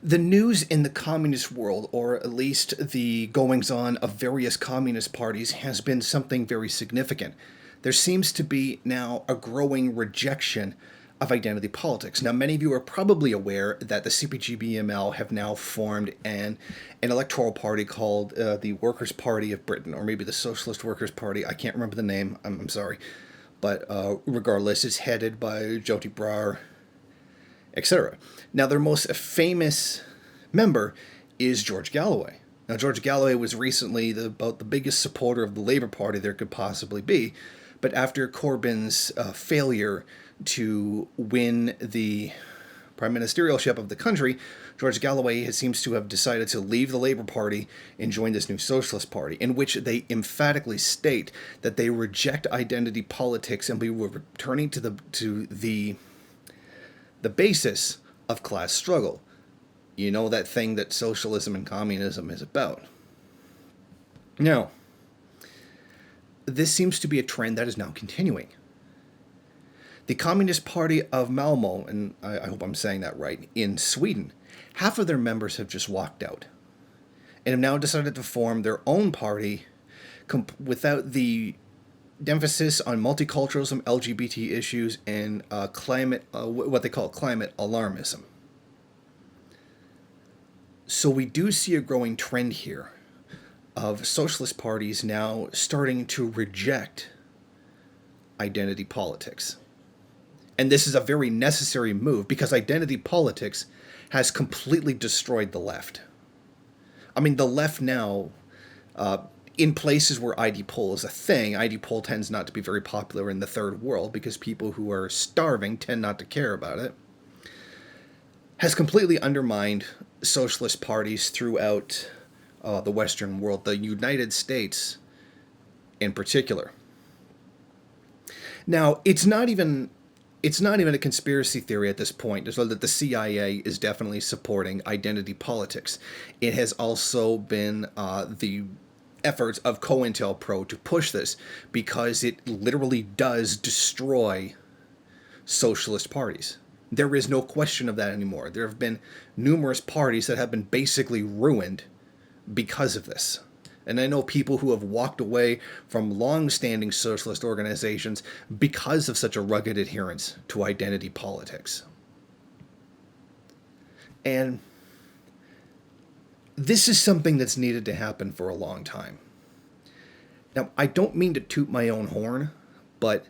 The news in the communist world, or at least the goings on of various communist parties, has been something very significant. There seems to be now a growing rejection of identity politics. Now, many of you are probably aware that the CPG-BML have now formed an electoral party called the Workers' Party of Britain, or maybe the Socialist Workers' Party. I can't remember the name. I'm sorry. But regardless, it's headed by Jyoti Brar, etc. Now, their most famous member is George Galloway. Now, George Galloway was recently about the biggest supporter of the Labour Party there could possibly be, but after Corbyn's failure to win the prime ministerialship of the country, George Galloway seems to have decided to leave the Labour Party and join this new Socialist Party, in which they emphatically state that they reject identity politics and be returning to the basis of class struggle. You know, that thing that socialism and communism is about. Now, this seems to be a trend that is now continuing. The Communist Party of Malmo, and I hope I'm saying that right, in Sweden, half of their members have just walked out and have now decided to form their own party without the emphasis on multiculturalism, LGBT issues, and climate, what they call climate alarmism. So we do see a growing trend here of socialist parties now starting to reject identity politics. And this is a very necessary move because identity politics has completely destroyed the left. I mean, the left now, in places where IDPOL is a thing, IDPOL tends not to be very popular in the third world because people who are starving tend not to care about it, has completely undermined socialist parties throughout the Western world, the United States in particular. Now, it's not even a conspiracy theory at this point, so that the CIA is definitely supporting identity politics. It has also been the efforts of COINTELPRO to push this because it literally does destroy socialist parties. There is no question of that anymore. There have been numerous parties that have been basically ruined because of this. And I know people who have walked away from long-standing socialist organizations because of such a rugged adherence to identity politics. And this is something that's needed to happen for a long time. Now, I don't mean to toot my own horn, but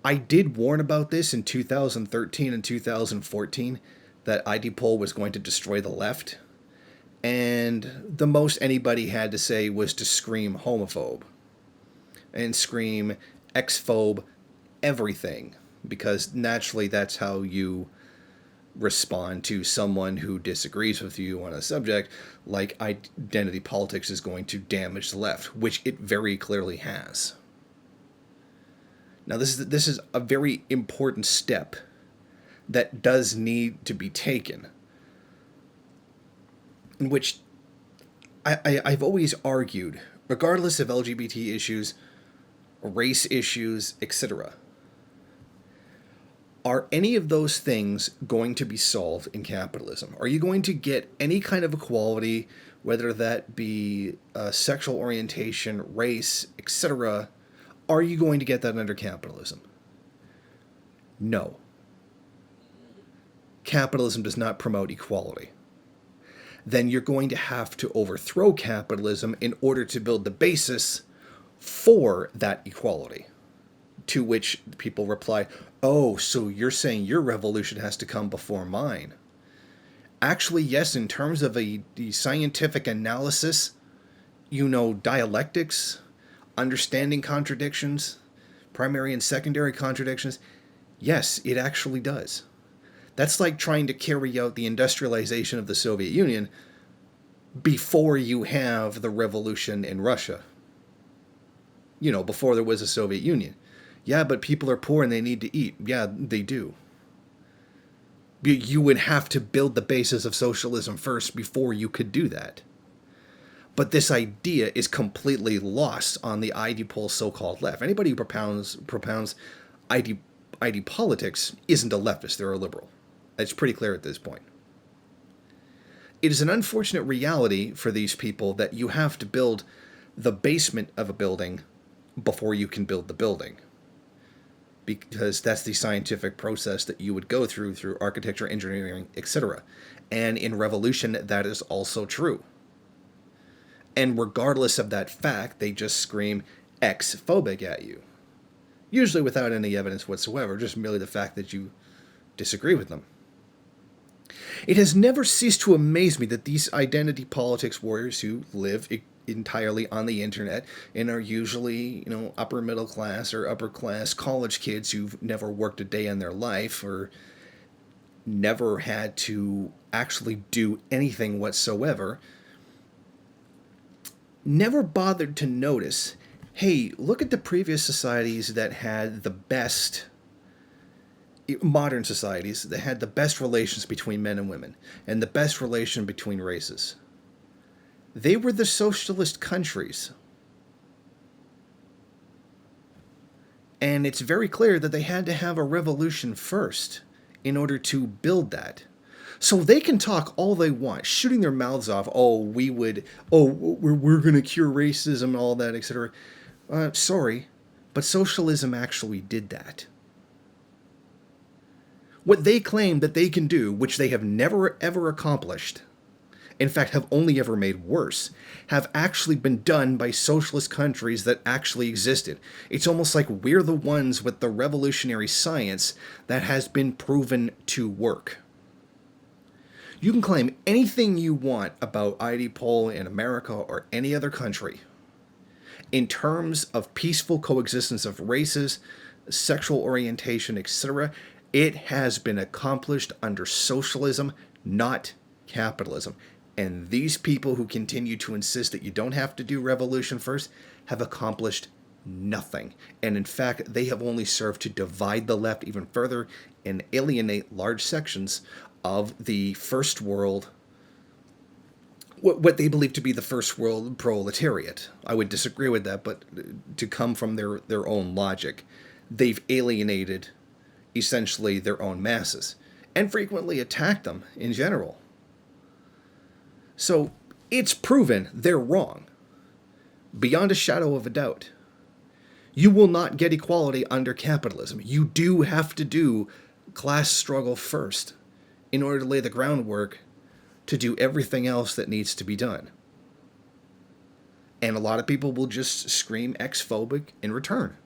I did warn about this in 2013 and 2014, that IDPOL was going to destroy the left. And the most anybody had to say was to scream homophobe and scream X-phobe everything, because naturally that's how you respond to someone who disagrees with you on a subject like identity politics is going to damage the left, which it very clearly has. Now, this is a very important step that does need to be taken, in which I've always argued, regardless of LGBT issues, race issues, etc., are any of those things going to be solved in capitalism? Are you going to get any kind of equality, whether that be sexual orientation, race, etc.? Are you going to get that under capitalism? No. Capitalism does not promote equality. Then you're going to have to overthrow capitalism in order to build the basis for that equality. To which people reply, oh, so you're saying your revolution has to come before mine. Actually, yes, in terms of the scientific analysis, dialectics, understanding contradictions, primary and secondary contradictions, yes, it actually does. That's like trying to carry out the industrialization of the Soviet Union before you have the revolution in Russia. Before there was a Soviet Union. Yeah, but people are poor and they need to eat. Yeah, they do. You would have to build the basis of socialism first before you could do that. But this idea is completely lost on the IDPOL so-called left. Anybody who propounds ID politics isn't a leftist, they're a liberal. It's pretty clear at this point. It is an unfortunate reality for these people that you have to build the basement of a building before you can build the building, because that's the scientific process that you would go through architecture, engineering, etc. And in Revolution, that is also true. And regardless of that fact, they just scream X-phobic at you. Usually without any evidence whatsoever, just merely the fact that you disagree with them. It has never ceased to amaze me that these identity politics warriors who live entirely on the internet and are usually, upper middle class or upper class college kids who've never worked a day in their life or never had to actually do anything whatsoever, never bothered to notice, hey, look at the previous societies that had the best, modern societies that had the best relations between men and women and the best relation between races. They were the socialist countries. And it's very clear that they had to have a revolution first in order to build that. So they can talk all they want, shooting their mouths off, we're going to cure racism and all that, etc. Sorry, but socialism actually did that. What they claim that they can do, which they have never ever accomplished, in fact have only ever made worse, have actually been done by socialist countries that actually existed. It's almost like we're the ones with the revolutionary science that has been proven to work. You can claim anything you want about IDPOL in America or any other country. In terms of peaceful coexistence of races, sexual orientation, etc., it has been accomplished under socialism, not capitalism. And these people who continue to insist that you don't have to do revolution first have accomplished nothing. And in fact, they have only served to divide the left even further and alienate large sections of the first world, what they believe to be the first world proletariat. I would disagree with that, but to come from their own logic, they've alienated essentially their own masses and frequently attacked them in general. So it's proven they're wrong, beyond a shadow of a doubt. You will not get equality under capitalism. You do have to do class struggle first in order to lay the groundwork to do everything else that needs to be done. And a lot of people will just scream X-phobic in return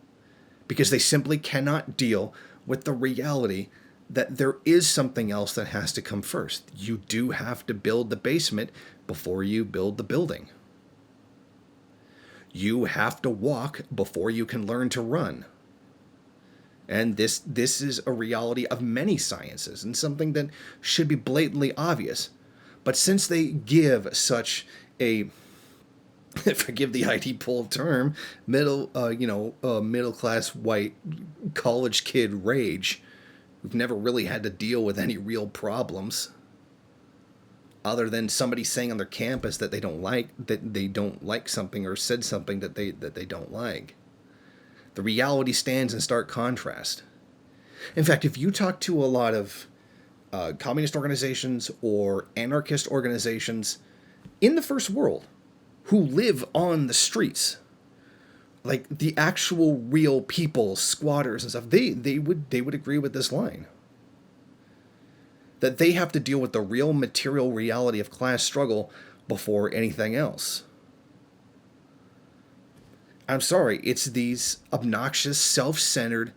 because they simply cannot deal with the reality that there is something else that has to come first. You do have to build the basement before you build the building. You have to walk before you can learn to run. And this is a reality of many sciences and something that should be blatantly obvious. But since they give such a, forgive the IDPOL term, middle class white college kid rage, who've never really had to deal with any real problems, other than somebody saying on their campus that they don't like something or said something that they don't like. The reality stands in stark contrast. In fact, if you talk to a lot of communist organizations or anarchist organizations in the first world who live on the streets, like the actual real people, squatters and stuff, they would agree with this line. That they have to deal with the real material reality of class struggle before anything else. I'm sorry, it's these obnoxious, self-centered,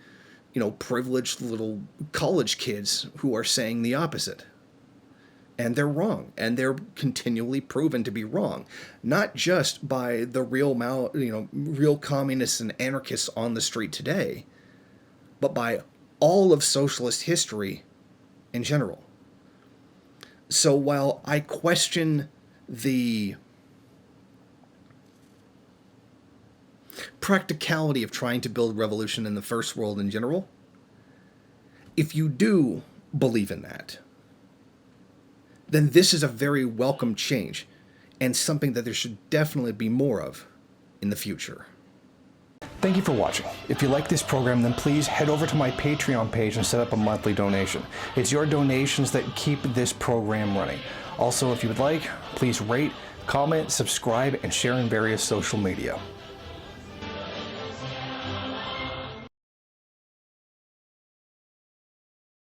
privileged little college kids who are saying the opposite. And they're wrong, and they're continually proven to be wrong, not just by the real communists and anarchists on the street today, but by all of socialist history in general. So while I question the practicality of trying to build revolution in the first world in general, if you do believe in that, then this is a very welcome change and something that there should definitely be more of in the future. Thank you for watching. If you like this program, then please head over to my Patreon page and set up a monthly donation. It's your donations that keep this program running. Also, if you would like, please rate, comment, subscribe, and share in various social media.